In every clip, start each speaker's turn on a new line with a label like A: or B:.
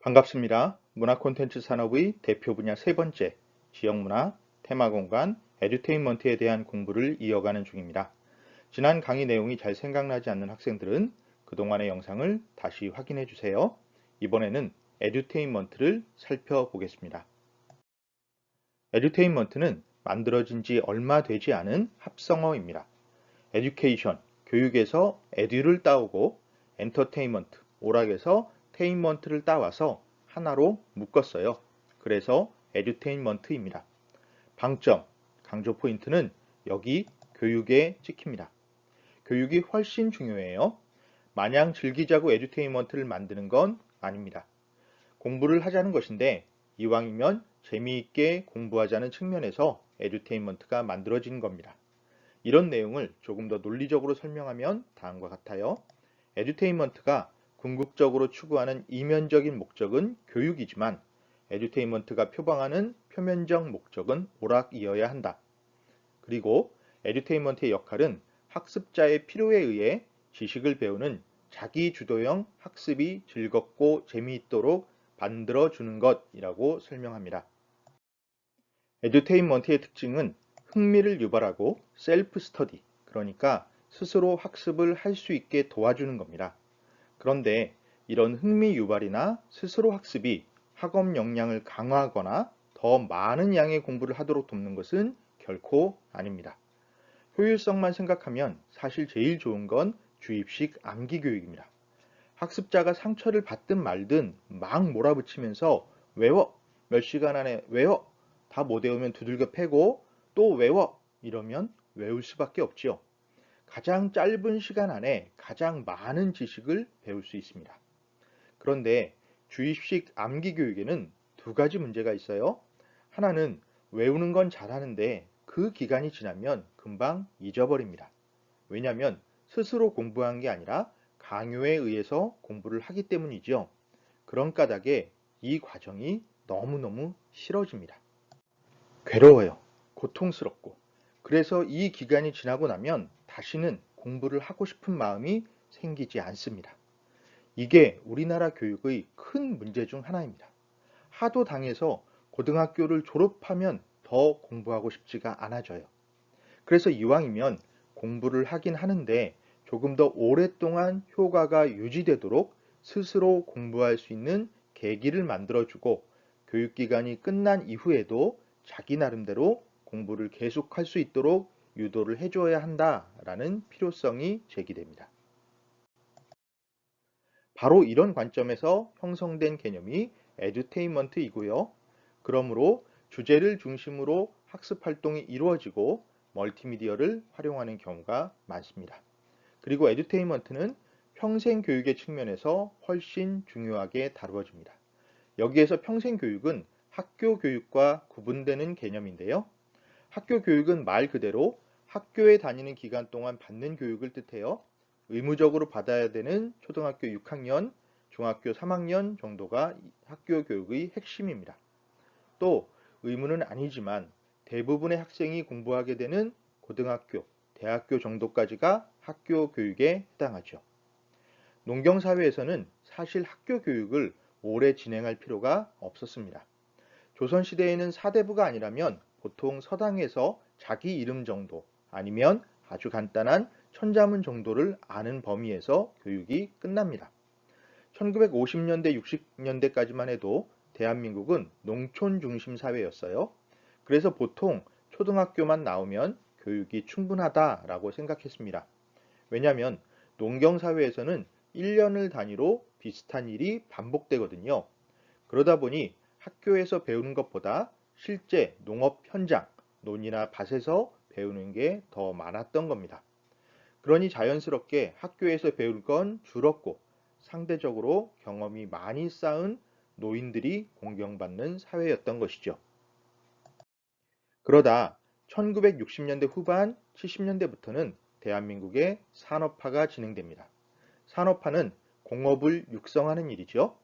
A: 반갑습니다. 문화 콘텐츠 산업의 대표 분야 세 번째, 지역문화, 테마공간, 에듀테인먼트에 대한 공부를 이어가는 중입니다. 지난 강의 내용이 잘 생각나지 않는 학생들은 그동안의 영상을 다시 확인해 주세요. 이번에는 에듀테인먼트를 살펴보겠습니다. 에듀테인먼트는 만들어진 지 얼마 되지 않은 합성어입니다. 에듀케이션, 교육에서 에듀를 따오고 엔터테인먼트, 오락에서 테인먼트를 따와서 하나로 묶었어요. 그래서 에듀테인먼트입니다. 방점, 강조 포인트는 여기 교육에 찍힙니다. 교육이 훨씬 중요해요. 마냥 즐기자고 에듀테인먼트를 만드는 건 아닙니다. 공부를 하자는 것인데 이왕이면 재미있게 공부하자는 측면에서 에듀테인먼트가 만들어진 겁니다. 이런 내용을 조금 더 논리적으로 설명하면 다음과 같아요. 에듀테인먼트가 궁극적으로 추구하는 이면적인 목적은 교육이지만 에듀테인먼트가 표방하는 표면적 목적은 오락이어야 한다. 그리고 에듀테인먼트의 역할은 학습자의 필요에 의해 지식을 배우는 자기주도형 학습이 즐겁고 재미있도록 만들어주는 것이라고 설명합니다. 에듀테인먼트의 특징은 흥미를 유발하고 셀프 스터디, 그러니까 스스로 학습을 할 수 있게 도와주는 겁니다. 그런데 이런 흥미 유발이나 스스로 학습이 학업 역량을 강화하거나 더 많은 양의 공부를 하도록 돕는 것은 결코 아닙니다. 효율성만 생각하면 사실 제일 좋은 건 주입식 암기 교육입니다. 학습자가 상처를 받든 말든 막 몰아붙이면서 외워! 몇 시간 안에 외워! 다 못 외우면 두들겨 패고 또 외워! 이러면 외울 수밖에 없지요. 가장 짧은 시간 안에 가장 많은 지식을 배울 수 있습니다. 그런데 주입식 암기 교육에는 두 가지 문제가 있어요. 하나는 외우는 건 잘하는데 그 기간이 지나면 금방 잊어버립니다. 왜냐하면 스스로 공부한 게 아니라 강요에 의해서 공부를 하기 때문이죠. 그런 까닭에 이 과정이 너무너무 싫어집니다. 괴로워요. 고통스럽고. 그래서 이 기간이 지나고 나면 다시는 공부를 하고 싶은 마음이 생기지 않습니다. 이게 우리나라 교육의 큰 문제 중 하나입니다. 하도 당해서 고등학교를 졸업하면 더 공부하고 싶지가 않아져요. 그래서 이왕이면 공부를 하긴 하는데 조금 더 오랫동안 효과가 유지되도록 스스로 공부할 수 있는 계기를 만들어주고 교육기간이 끝난 이후에도 자기 나름대로 공부를 계속할 수 있도록 유도를 해줘야 한다라는 필요성이 제기됩니다. 바로 이런 관점에서 형성된 개념이 에듀테인먼트이고요. 그러므로 주제를 중심으로 학습 활동이 이루어지고 멀티미디어를 활용하는 경우가 많습니다. 그리고 에듀테인먼트는 평생 교육의 측면에서 훨씬 중요하게 다루어집니다. 여기에서 평생 교육은 학교 교육과 구분되는 개념인데요. 학교 교육은 말 그대로 학교에 다니는 기간 동안 받는 교육을 뜻해요. 의무적으로 받아야 되는 초등학교 6학년, 중학교 3학년 정도가 학교 교육의 핵심입니다. 또 의무는 아니지만 대부분의 학생이 공부하게 되는 고등학교, 대학교 정도까지가 학교 교육에 해당하죠. 농경사회에서는 사실 학교 교육을 오래 진행할 필요가 없었습니다. 조선시대에는 사대부가 아니라면 보통 서당에서 자기 이름 정도 아니면 아주 간단한 천자문 정도를 아는 범위에서 교육이 끝납니다. 1950년대, 60년대까지만 해도 대한민국은 농촌 중심 사회였어요. 그래서 보통 초등학교만 나오면 교육이 충분하다라고 생각했습니다. 왜냐하면 농경사회에서는 1년을 단위로 비슷한 일이 반복되거든요. 그러다 보니 학교에서 배우는 것보다 실제 농업 현장, 논이나 밭에서 배우는 게 더 많았던 겁니다. 그러니 자연스럽게 학교에서 배울 건 줄었고 상대적으로 경험이 많이 쌓은 노인들이 공경받는 사회였던 것이죠. 그러다 1960년대 후반 70년대부터는 대한민국의 산업화가 진행됩니다. 산업화는 공업을 육성하는 일이죠.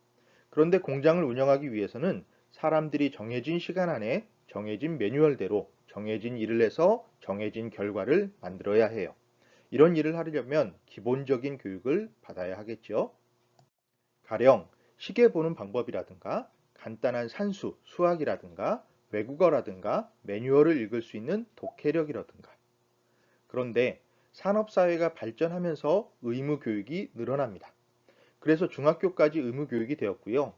A: 그런데 공장을 운영하기 위해서는 사람들이 정해진 시간 안에 정해진 매뉴얼대로 정해진 일을 해서 정해진 결과를 만들어야 해요. 이런 일을 하려면 기본적인 교육을 받아야 하겠죠. 가령 시계 보는 방법이라든가 간단한 산수, 수학이라든가 외국어라든가 매뉴얼을 읽을 수 있는 독해력이라든가. 그런데 산업사회가 발전하면서 의무 교육이 늘어납니다. 그래서 중학교까지 의무 교육이 되었고요.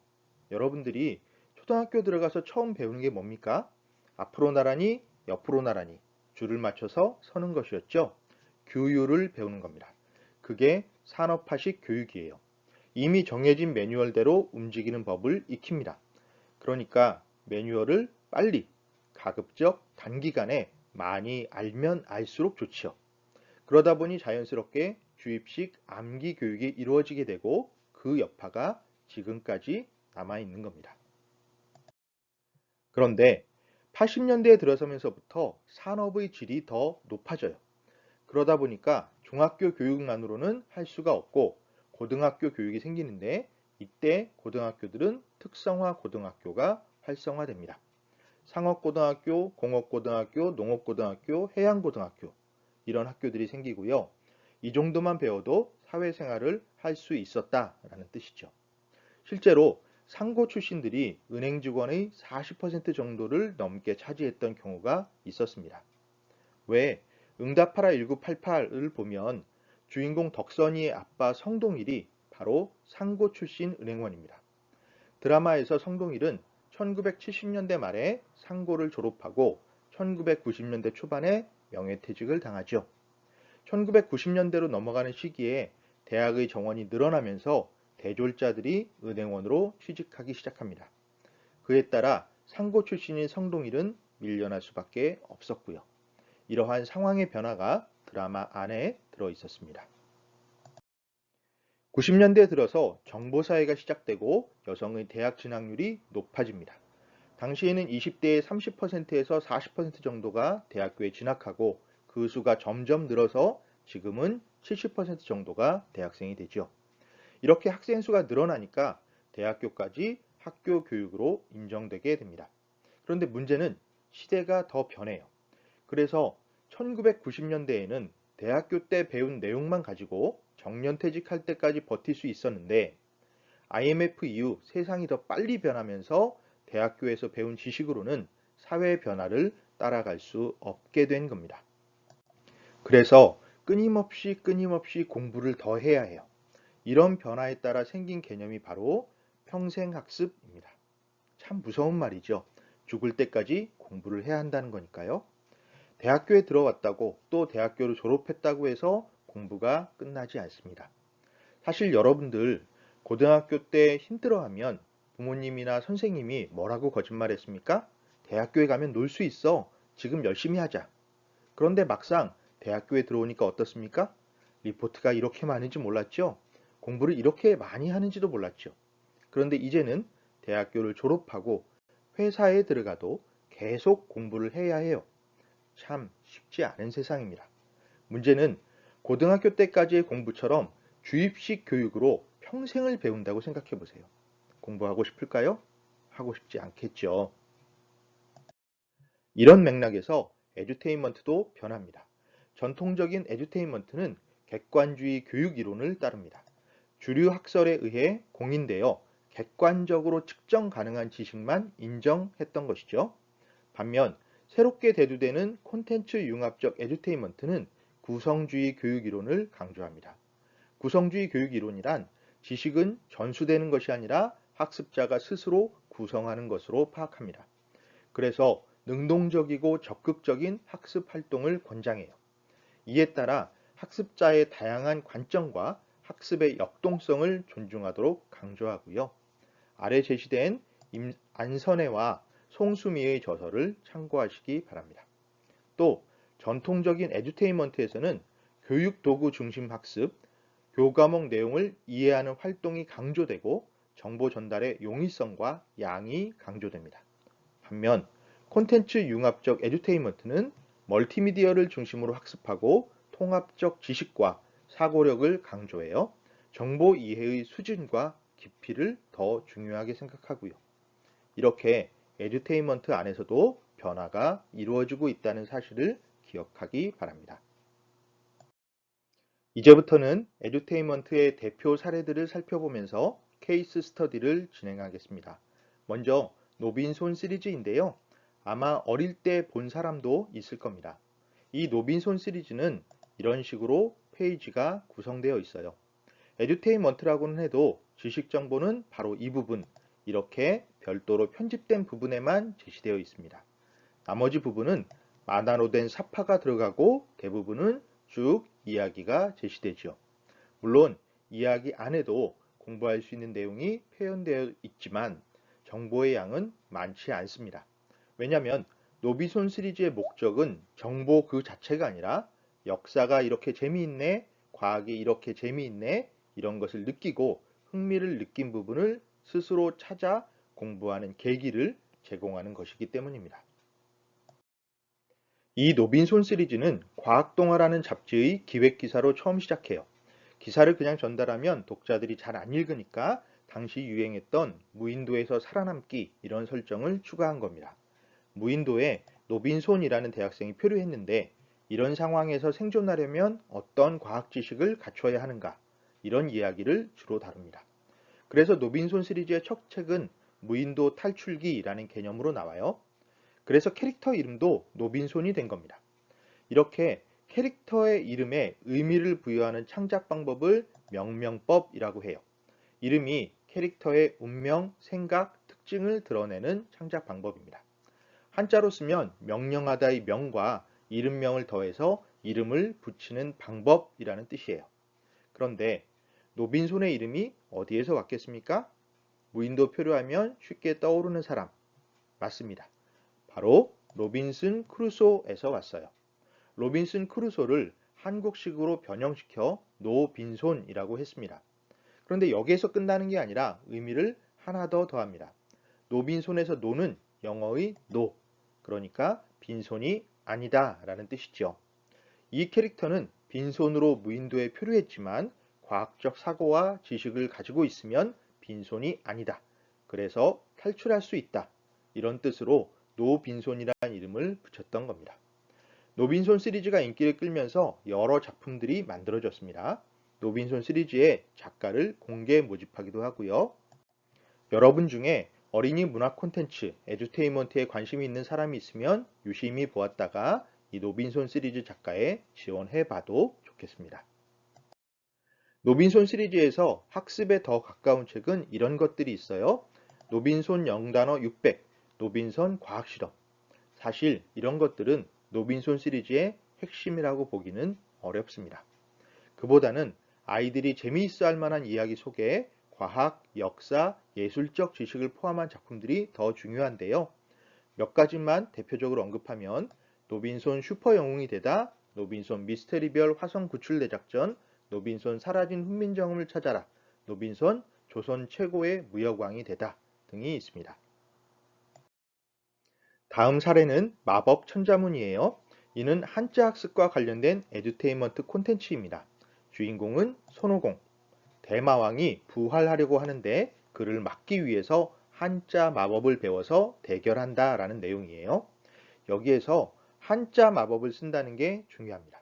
A: 여러분들이 초등학교 들어가서 처음 배우는 게 뭡니까? 앞으로 나란히, 옆으로 나란히 줄을 맞춰서 서는 것이었죠. 규율을 배우는 겁니다. 그게 산업화식 교육이에요. 이미 정해진 매뉴얼대로 움직이는 법을 익힙니다. 그러니까 매뉴얼을 빨리, 가급적 단기간에 많이 알면 알수록 좋지요. 그러다 보니 자연스럽게 주입식 암기 교육이 이루어지게 되고 그 여파가 지금까지 남아있는 겁니다. 그런데 80년대에 들어서면서부터 산업의 질이 더 높아져요. 그러다 보니까 중학교 교육만으로는 할 수가 없고 고등학교 교육이 생기는데 이때 고등학교들은 특성화 고등학교가 활성화됩니다. 상업고등학교, 공업고등학교, 농업고등학교, 해양고등학교 이런 학교들이 생기고요. 이 정도만 배워도 사회생활을 할 수 있었다라는 뜻이죠. 실제로 상고 출신들이 은행 직원의 40% 정도를 넘게 차지했던 경우가 있었습니다. 왜 응답하라 1988을 보면 주인공 덕선이의 아빠 성동일이 바로 상고 출신 은행원입니다. 드라마에서 성동일은 1970년대 말에 상고를 졸업하고 1990년대 초반에 명예퇴직을 당하죠. 1990년대로 넘어가는 시기에 대학의 정원이 늘어나면서 대졸자들이 은행원으로 취직하기 시작합니다. 그에 따라 상고 출신인 성동일은 밀려날 수밖에 없었고요. 이러한 상황의 변화가 드라마 안에 들어 있었습니다. 90년대 들어서 정보사회가 시작되고 여성의 대학 진학률이 높아집니다. 당시에는 20대의 30%에서 40% 정도가 대학교에 진학하고 그 수가 점점 늘어서 지금은 70% 정도가 대학생이 되죠. 이렇게 학생 수가 늘어나니까 대학교까지 학교 교육으로 인정되게 됩니다. 그런데 문제는 시대가 더 변해요. 그래서 1990년대에는 대학교 때 배운 내용만 가지고 정년퇴직할 때까지 버틸 수 있었는데 IMF 이후 세상이 더 빨리 변하면서 대학교에서 배운 지식으로는 사회 변화를 따라갈 수 없게 된 겁니다. 그래서 끊임없이 공부를 더 해야 해요. 이런 변화에 따라 생긴 개념이 바로 평생학습입니다. 참 무서운 말이죠. 죽을 때까지 공부를 해야 한다는 거니까요. 대학교에 들어왔다고 또 대학교를 졸업했다고 해서 공부가 끝나지 않습니다. 사실 여러분들 고등학교 때 힘들어하면 부모님이나 선생님이 뭐라고 거짓말했습니까? 대학교에 가면 놀 수 있어. 지금 열심히 하자. 그런데 막상 대학교에 들어오니까 어떻습니까? 리포트가 이렇게 많은지 몰랐죠? 공부를 이렇게 많이 하는지도 몰랐죠. 그런데 이제는 대학교를 졸업하고 회사에 들어가도 계속 공부를 해야 해요. 참 쉽지 않은 세상입니다. 문제는 고등학교 때까지의 공부처럼 주입식 교육으로 평생을 배운다고 생각해 보세요. 공부하고 싶을까요? 하고 싶지 않겠죠. 이런 맥락에서 에듀테인먼트도 변합니다. 전통적인 에듀테인먼트는 객관주의 교육 이론을 따릅니다. 주류 학설에 의해 공인되어 객관적으로 측정 가능한 지식만 인정했던 것이죠. 반면 새롭게 대두되는 콘텐츠 융합적 에듀테인먼트는 구성주의 교육 이론을 강조합니다. 구성주의 교육 이론이란 지식은 전수되는 것이 아니라 학습자가 스스로 구성하는 것으로 파악합니다. 그래서 능동적이고 적극적인 학습 활동을 권장해요. 이에 따라 학습자의 다양한 관점과 학습의 역동성을 존중하도록 강조하고요. 아래 제시된 안선혜와 송수미의 저서를 참고하시기 바랍니다. 또 전통적인 에듀테인먼트에서는 교육도구 중심 학습, 교과목 내용을 이해하는 활동이 강조되고 정보 전달의 용이성과 양이 강조됩니다. 반면 콘텐츠 융합적 에듀테인먼트는 멀티미디어를 중심으로 학습하고 통합적 지식과 사고력을 강조해요. 정보 이해의 수준과 깊이를 더 중요하게 생각하고요. 이렇게 에듀테인먼트 안에서도 변화가 이루어지고 있다는 사실을 기억하기 바랍니다. 이제부터는 에듀테인먼트의 대표 사례들을 살펴보면서 케이스 스터디를 진행하겠습니다. 먼저 노빈손 시리즈인데요. 아마 어릴 때 본 사람도 있을 겁니다. 이 노빈손 시리즈는 이런 식으로 페이지가 구성되어 있어요. 에듀테인먼트라고는 해도 지식 정보는 바로 이 부분, 이렇게 별도로 편집된 부분에만 제시되어 있습니다. 나머지 부분은 만화로 된 사파가 들어가고 대부분은 쭉 이야기가 제시되지요. 물론 이야기 안에도 공부할 수 있는 내용이 표현되어 있지만 정보의 양은 많지 않습니다. 왜냐하면 노비손 시리즈의 목적은 정보 그 자체가 아니라 역사가 이렇게 재미있네, 과학이 이렇게 재미있네, 이런 것을 느끼고 흥미를 느낀 부분을 스스로 찾아 공부하는 계기를 제공하는 것이기 때문입니다. 이 노빈손 시리즈는 과학동화라는 잡지의 기획기사로 처음 시작해요. 기사를 그냥 전달하면 독자들이 잘 안 읽으니까 당시 유행했던 무인도에서 살아남기 이런 설정을 추가한 겁니다. 무인도에 노빈손이라는 대학생이 표류했는데 이런 상황에서 생존하려면 어떤 과학 지식을 갖춰야 하는가 이런 이야기를 주로 다룹니다. 그래서 노빈손 시리즈의 첫 책은 무인도 탈출기라는 개념으로 나와요. 그래서 캐릭터 이름도 노빈손이 된 겁니다. 이렇게 캐릭터의 이름에 의미를 부여하는 창작 방법을 명명법이라고 해요. 이름이 캐릭터의 운명, 생각, 특징을 드러내는 창작 방법입니다. 한자로 쓰면 명령하다의 명과 이름명을 더해서 이름을 붙이는 방법이라는 뜻이에요. 그런데 노빈손의 이름이 어디에서 왔겠습니까? 무인도 표류하면 쉽게 떠오르는 사람. 맞습니다. 바로 로빈슨 크루소에서 왔어요. 로빈슨 크루소를 한국식으로 변형시켜 노빈손이라고 했습니다. 그런데 여기에서 끝나는 게 아니라 의미를 하나 더 더합니다. 노빈손에서 노는 영어의 no, 그러니까 빈손이 아니다 라는 뜻이죠. 이 캐릭터는 빈손으로 무인도에 표류했지만 과학적 사고와 지식을 가지고 있으면 빈손이 아니다. 그래서 탈출할 수 있다. 이런 뜻으로 노빈손이라는 이름을 붙였던 겁니다. 노빈손 시리즈가 인기를 끌면서 여러 작품들이 만들어졌습니다. 노빈손 시리즈의 작가를 공개 모집하기도 하고요. 여러분 중에 어린이 문화 콘텐츠, 에듀테인먼트에 관심이 있는 사람이 있으면 유심히 보았다가 이 노빈손 시리즈 작가에 지원해 봐도 좋겠습니다. 노빈손 시리즈에서 학습에 더 가까운 책은 이런 것들이 있어요. 노빈손 영단어 600, 노빈손 과학실험. 사실 이런 것들은 노빈손 시리즈의 핵심이라고 보기는 어렵습니다. 그보다는 아이들이 재미있어 할 만한 이야기 속에 과학, 역사, 예술적 지식을 포함한 작품들이 더 중요한데요. 몇 가지만 대표적으로 언급하면 노빈손 슈퍼 영웅이 되다, 노빈손 미스테리별 화성 구출 대작전, 노빈손 사라진 훈민정음을 찾아라, 노빈손 조선 최고의 무역왕이 되다 등이 있습니다. 다음 사례는 마법 천자문이에요. 이는 한자 학습과 관련된 에듀테인먼트 콘텐츠입니다. 주인공은 손오공. 대마왕이 부활하려고 하는데 그를 막기 위해서 한자 마법을 배워서 대결한다 라는 내용이에요. 여기에서 한자 마법을 쓴다는 게 중요합니다.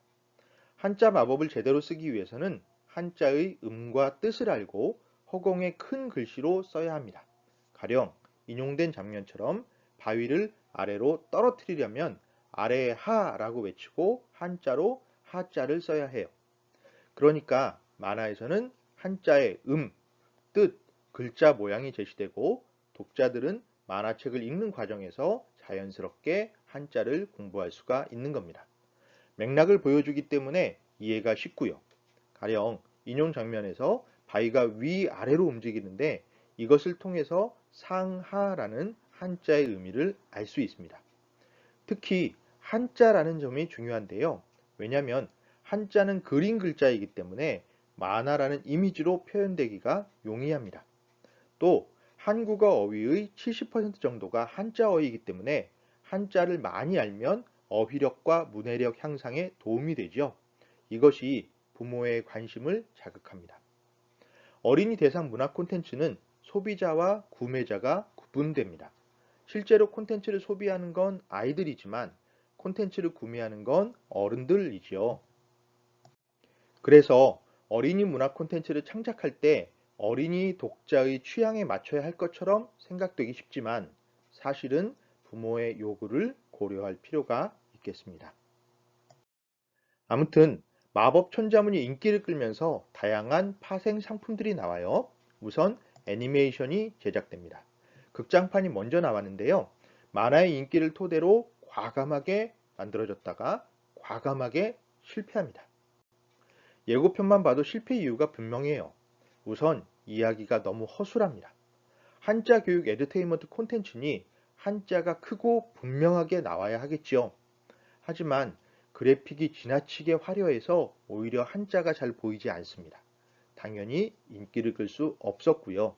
A: 한자 마법을 제대로 쓰기 위해서는 한자의 음과 뜻을 알고 허공에 큰 글씨로 써야 합니다. 가령 인용된 장면처럼 바위를 아래로 떨어뜨리려면 아래에 하라고 외치고 한자로 하자를 써야 해요. 그러니까 만화에서는 한자의 뜻, 글자 모양이 제시되고 독자들은 만화책을 읽는 과정에서 자연스럽게 한자를 공부할 수가 있는 겁니다. 맥락을 보여주기 때문에 이해가 쉽고요. 가령 인용 장면에서 바위가 위아래로 움직이는데 이것을 통해서 상하라는 한자의 의미를 알 수 있습니다. 특히 한자라는 점이 중요한데요. 왜냐하면 한자는 그린 글자이기 때문에 만화라는 이미지로 표현되기가 용이합니다. 또 한국어 어휘의 70% 정도가 한자어이기 때문에 한자를 많이 알면 어휘력과 문해력 향상에 도움이 되죠. 이것이 부모의 관심을 자극합니다. 어린이 대상 문화 콘텐츠는 소비자와 구매자가 구분됩니다. 실제로 콘텐츠를 소비하는 건 아이들이지만 콘텐츠를 구매하는 건 어른들이지요. 그래서 어린이 문화 콘텐츠를 창작할 때 어린이 독자의 취향에 맞춰야 할 것처럼 생각되기 쉽지만 사실은 부모의 요구를 고려할 필요가 있겠습니다. 아무튼 마법 천자문이 인기를 끌면서 다양한 파생 상품들이 나와요. 우선 애니메이션이 제작됩니다. 극장판이 먼저 나왔는데요. 만화의 인기를 토대로 과감하게 만들어졌다가 과감하게 실패합니다. 예고편만 봐도 실패 이유가 분명해요. 우선 이야기가 너무 허술합니다. 한자 교육 에듀테인먼트 콘텐츠니 한자가 크고 분명하게 나와야 하겠지요. 하지만 그래픽이 지나치게 화려해서 오히려 한자가 잘 보이지 않습니다. 당연히 인기를 끌 수 없었고요.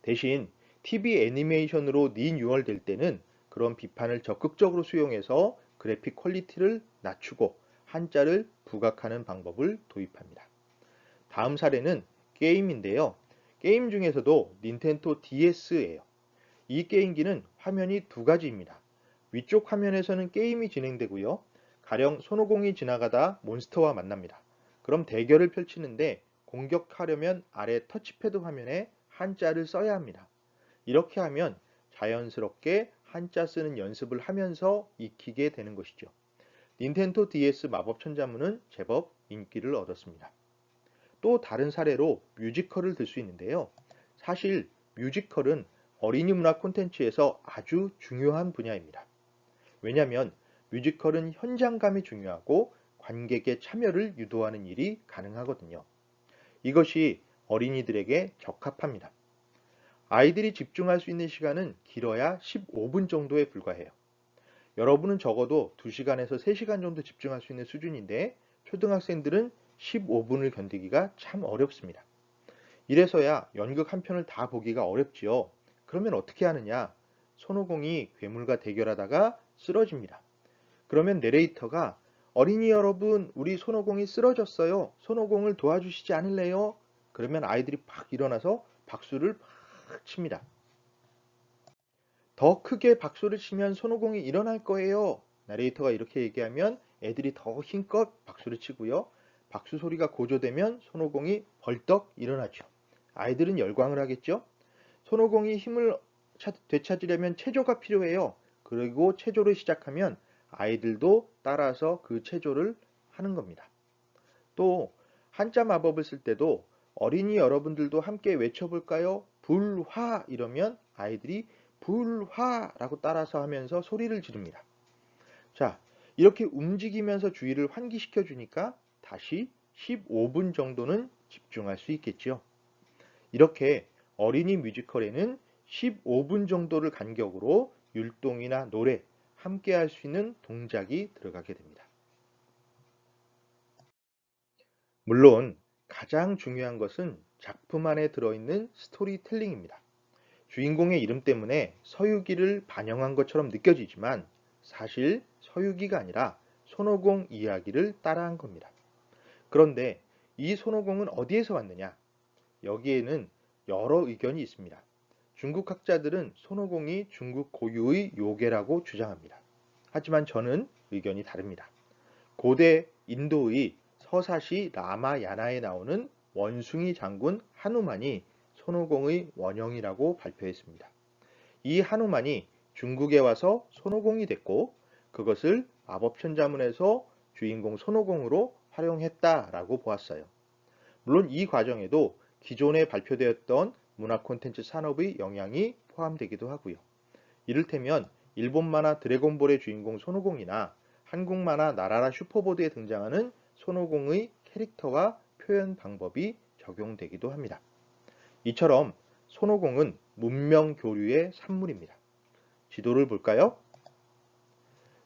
A: 대신 TV 애니메이션으로 리뉴얼될 때는 그런 비판을 적극적으로 수용해서 그래픽 퀄리티를 낮추고 한자를 부각하는 방법을 도입합니다. 다음 사례는 게임인데요. 게임 중에서도 닌텐도 DS예요. 이 게임기는 화면이 두 가지입니다. 위쪽 화면에서는 게임이 진행되고요. 가령 손오공이 지나가다 몬스터와 만납니다. 그럼 대결을 펼치는데 공격하려면 아래 터치패드 화면에 한자를 써야 합니다. 이렇게 하면 자연스럽게 한자 쓰는 연습을 하면서 익히게 되는 것이죠. 닌텐도 DS 마법 천자문은 제법 인기를 얻었습니다. 또 다른 사례로 뮤지컬을 들 수 있는데요. 사실 뮤지컬은 어린이 문화 콘텐츠에서 아주 중요한 분야입니다. 왜냐하면 뮤지컬은 현장감이 중요하고 관객의 참여를 유도하는 일이 가능하거든요. 이것이 어린이들에게 적합합니다. 아이들이 집중할 수 있는 시간은 길어야 15분 정도에 불과해요. 여러분은 적어도 2시간에서 3시간 정도 집중할 수 있는 수준인데 초등학생들은 15분을 견디기가 참 어렵습니다. 이래서야 연극 한 편을 다 보기가 어렵지요. 그러면 어떻게 하느냐? 손오공이 괴물과 대결하다가 쓰러집니다. 그러면 내레이터가 어린이 여러분, 우리 손오공이 쓰러졌어요. 손오공을 도와주시지 않을래요? 그러면 아이들이 팍 일어나서 박수를 팍 칩니다. 더 크게 박수를 치면 손오공이 일어날 거예요. 내레이터가 이렇게 얘기하면 애들이 더 힘껏 박수를 치고요. 박수 소리가 고조되면 손오공이 벌떡 일어나죠. 아이들은 열광을 하겠죠. 손오공이 힘을 되찾으려면 체조가 필요해요. 그리고 체조를 시작하면 아이들도 따라서 그 체조를 하는 겁니다. 또 한자 마법을 쓸 때도 어린이 여러분들도 함께 외쳐볼까요? 불화 이러면 아이들이 불화라고 따라서 하면서 소리를 지릅니다. 자, 이렇게 움직이면서 주의를 환기시켜 주니까 다시 15분 정도는 집중할 수 있겠죠. 이렇게 어린이 뮤지컬에는 15분 정도를 간격으로 율동이나 노래, 함께 할 수 있는 동작이 들어가게 됩니다. 물론 가장 중요한 것은 작품 안에 들어있는 스토리텔링입니다. 주인공의 이름 때문에 서유기를 반영한 것처럼 느껴지지만 사실 서유기가 아니라 손오공 이야기를 따라한 겁니다. 그런데 이 손오공은 어디에서 왔느냐? 여기에는 여러 의견이 있습니다. 중국 학자들은 손오공이 중국 고유의 요괴라고 주장합니다. 하지만 저는 의견이 다릅니다. 고대 인도의 서사시 라마야나에 나오는 원숭이 장군 하누만이 손오공의 원형이라고 발표했습니다. 이 하누만이 중국에 와서 손오공이 됐고 그것을 마법천자문에서 주인공 손오공으로 활용했다라고 보았어요. 물론 이 과정에도 기존에 발표되었던 문화 콘텐츠 산업의 영향이 포함되기도 하고요. 이를테면 일본 만화 드래곤볼의 주인공 손오공이나 한국 만화 나라라 슈퍼보드에 등장하는 손오공의 캐릭터와 표현 방법이 적용되기도 합니다. 이처럼 손오공은 문명 교류의 산물입니다. 지도를 볼까요?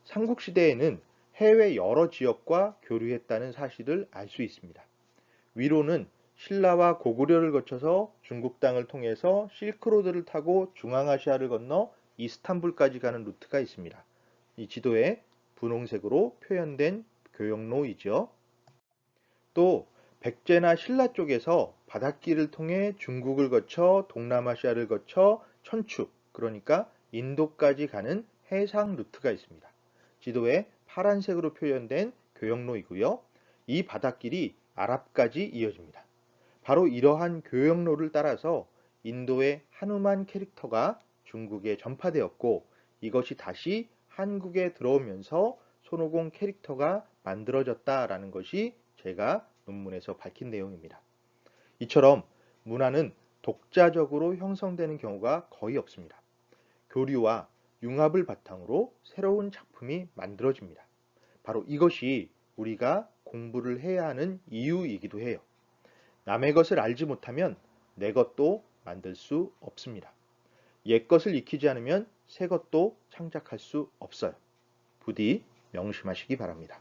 A: 삼국시대에는 해외 여러 지역과 교류했다는 사실을 알 수 있습니다. 위로는 신라와 고구려를 거쳐서 중국 땅을 통해서 실크로드를 타고 중앙아시아를 건너 이스탄불까지 가는 루트가 있습니다. 이 지도에 분홍색으로 표현된 교역로이죠. 또 백제나 신라 쪽에서 바닷길을 통해 중국을 거쳐 동남아시아를 거쳐 천축, 그러니까 인도까지 가는 해상 루트가 있습니다. 지도에 파란색으로 표현된 교역로이고요. 이 바닷길이 아랍까지 이어집니다. 바로 이러한 교역로를 따라서 인도의 하누만 캐릭터가 중국에 전파되었고 이것이 다시 한국에 들어오면서 손오공 캐릭터가 만들어졌다라는 것이 제가 논문에서 밝힌 내용입니다. 이처럼 문화는 독자적으로 형성되는 경우가 거의 없습니다. 교류와 융합을 바탕으로 새로운 작품이 만들어집니다. 바로 이것이 우리가 공부를 해야 하는 이유이기도 해요. 남의 것을 알지 못하면 내 것도 만들 수 없습니다. 옛 것을 익히지 않으면 새 것도 창작할 수 없어요. 부디 명심하시기 바랍니다.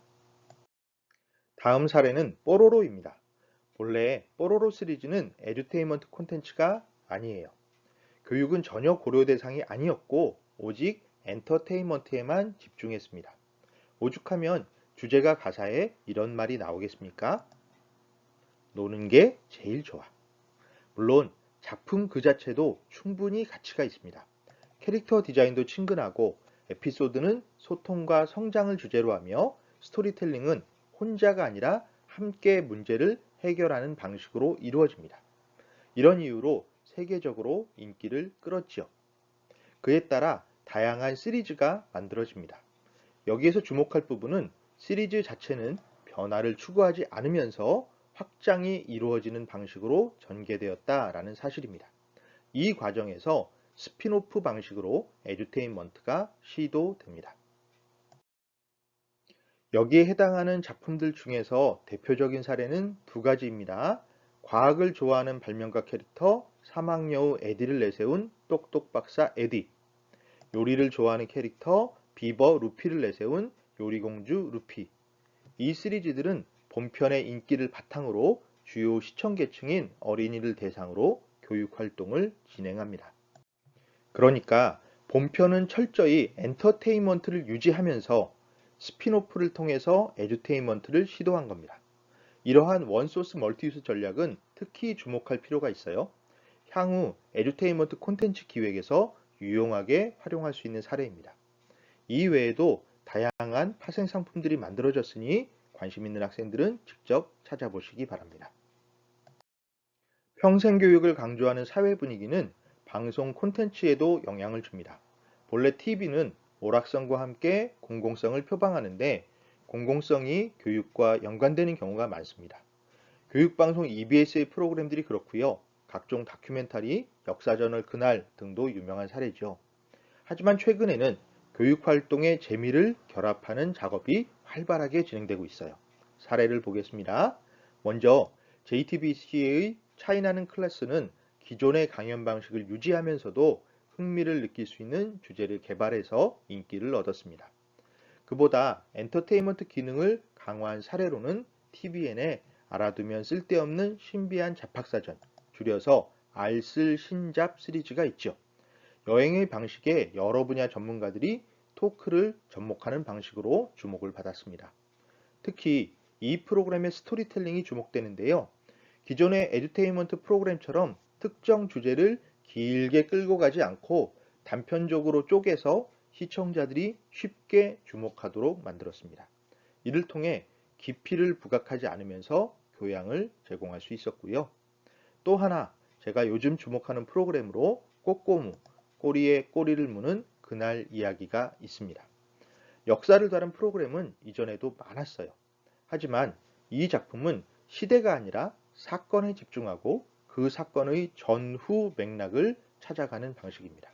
A: 다음 사례는 뽀로로입니다. 본래 뽀로로 시리즈는 에듀테인먼트 콘텐츠가 아니에요. 교육은 전혀 고려 대상이 아니었고 오직 엔터테인먼트에만 집중했습니다. 오죽하면 주제가 가사에 이런 말이 나오겠습니까? 노는 게 제일 좋아. 물론 작품 그 자체도 충분히 가치가 있습니다. 캐릭터 디자인도 친근하고 에피소드는 소통과 성장을 주제로 하며 스토리텔링은 혼자가 아니라 함께 문제를 해결하는 방식으로 이루어집니다. 이런 이유로 세계적으로 인기를 끌었지요. 그에 따라 다양한 시리즈가 만들어집니다. 여기에서 주목할 부분은 시리즈 자체는 변화를 추구하지 않으면서 확장이 이루어지는 방식으로 전개되었다라는 사실입니다. 이 과정에서 스핀오프 방식으로 에듀테인먼트가 시도됩니다. 여기에 해당하는 작품들 중에서 대표적인 사례는 두 가지입니다. 과학을 좋아하는 발명가 캐릭터 사막여우 에디를 내세운 똑똑박사 에디, 요리를 좋아하는 캐릭터 비버 루피를 내세운 요리공주 루피. 이 시리즈들은 본편의 인기를 바탕으로 주요 시청계층인 어린이를 대상으로 교육활동을 진행합니다. 그러니까 본편은 철저히 엔터테인먼트를 유지하면서 스핀오프를 통해서 에듀테인먼트를 시도한 겁니다. 이러한 원소스 멀티유스 전략은 특히 주목할 필요가 있어요. 향후 에듀테인먼트 콘텐츠 기획에서 유용하게 활용할 수 있는 사례입니다. 이 외에도 다양한 파생 상품들이 만들어졌으니 관심 있는 학생들은 직접 찾아보시기 바랍니다. 평생교육을 강조하는 사회 분위기는 방송 콘텐츠에도 영향을 줍니다. 본래 TV는 오락성과 함께 공공성을 표방하는데 공공성이 교육과 연관되는 경우가 많습니다. 교육방송 EBS의 프로그램들이 그렇고요. 각종 다큐멘터리, 역사저널 그날 등도 유명한 사례죠. 하지만 최근에는 교육활동의 재미를 결합하는 작업이 활발하게 진행되고 있어요. 사례를 보겠습니다. 먼저 JTBC의 차이나는 클래스는 기존의 강연 방식을 유지하면서도 흥미를 느낄 수 있는 주제를 개발해서 인기를 얻었습니다. 그보다 엔터테인먼트 기능을 강화한 사례로는 TVN의 알아두면 쓸데없는 신비한 잡학사전, 줄여서 알쓸 신잡 시리즈가 있죠. 여행의 방식에 여러 분야 전문가들이 토크를 접목하는 방식으로 주목을 받았습니다. 특히 이 프로그램의 스토리텔링이 주목되는데요. 기존의 에듀테인먼트 프로그램처럼 특정 주제를 길게 끌고 가지 않고 단편적으로 쪼개서 시청자들이 쉽게 주목하도록 만들었습니다. 이를 통해 깊이를 부각하지 않으면서 교양을 제공할 수 있었고요. 또 하나 제가 요즘 주목하는 프로그램으로 꼬꼬무, 꼬리에 꼬리를 무는 그날 이야기가 있습니다. 역사를 다룬 프로그램은 이전에도 많았어요. 하지만 이 작품은 시대가 아니라 사건에 집중하고 그 사건의 전후 맥락을 찾아가는 방식입니다.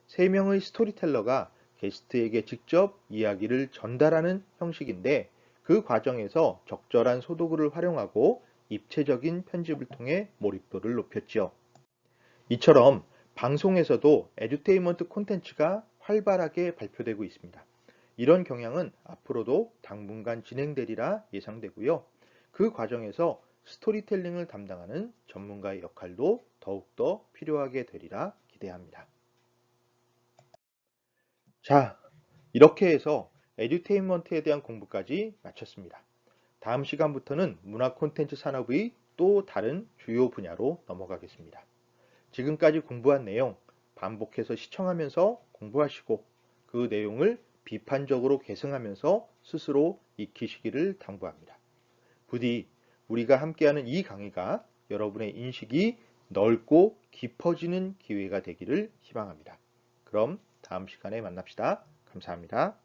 A: 3명의 스토리텔러가 게스트에게 직접 이야기를 전달하는 형식인데 그 과정에서 적절한 소도구를 활용하고 입체적인 편집을 통해 몰입도를 높였죠. 이처럼 방송에서도 에듀테인먼트 콘텐츠가 활발하게 발표되고 있습니다. 이런 경향은 앞으로도 당분간 진행되리라 예상되고요. 그 과정에서 스토리텔링을 담당하는 전문가의 역할도 더욱더 필요하게 되리라 기대합니다. 자, 이렇게 해서 에듀테인먼트에 대한 공부까지 마쳤습니다. 다음 시간부터는 문화 콘텐츠 산업의 또 다른 주요 분야로 넘어가겠습니다. 지금까지 공부한 내용 반복해서 시청하면서 공부하시고 그 내용을 비판적으로 계승하면서 스스로 익히시기를 당부합니다. 부디 우리가 함께하는 이 강의가 여러분의 인식이 넓고 깊어지는 기회가 되기를 희망합니다. 그럼 다음 시간에 만납시다. 감사합니다.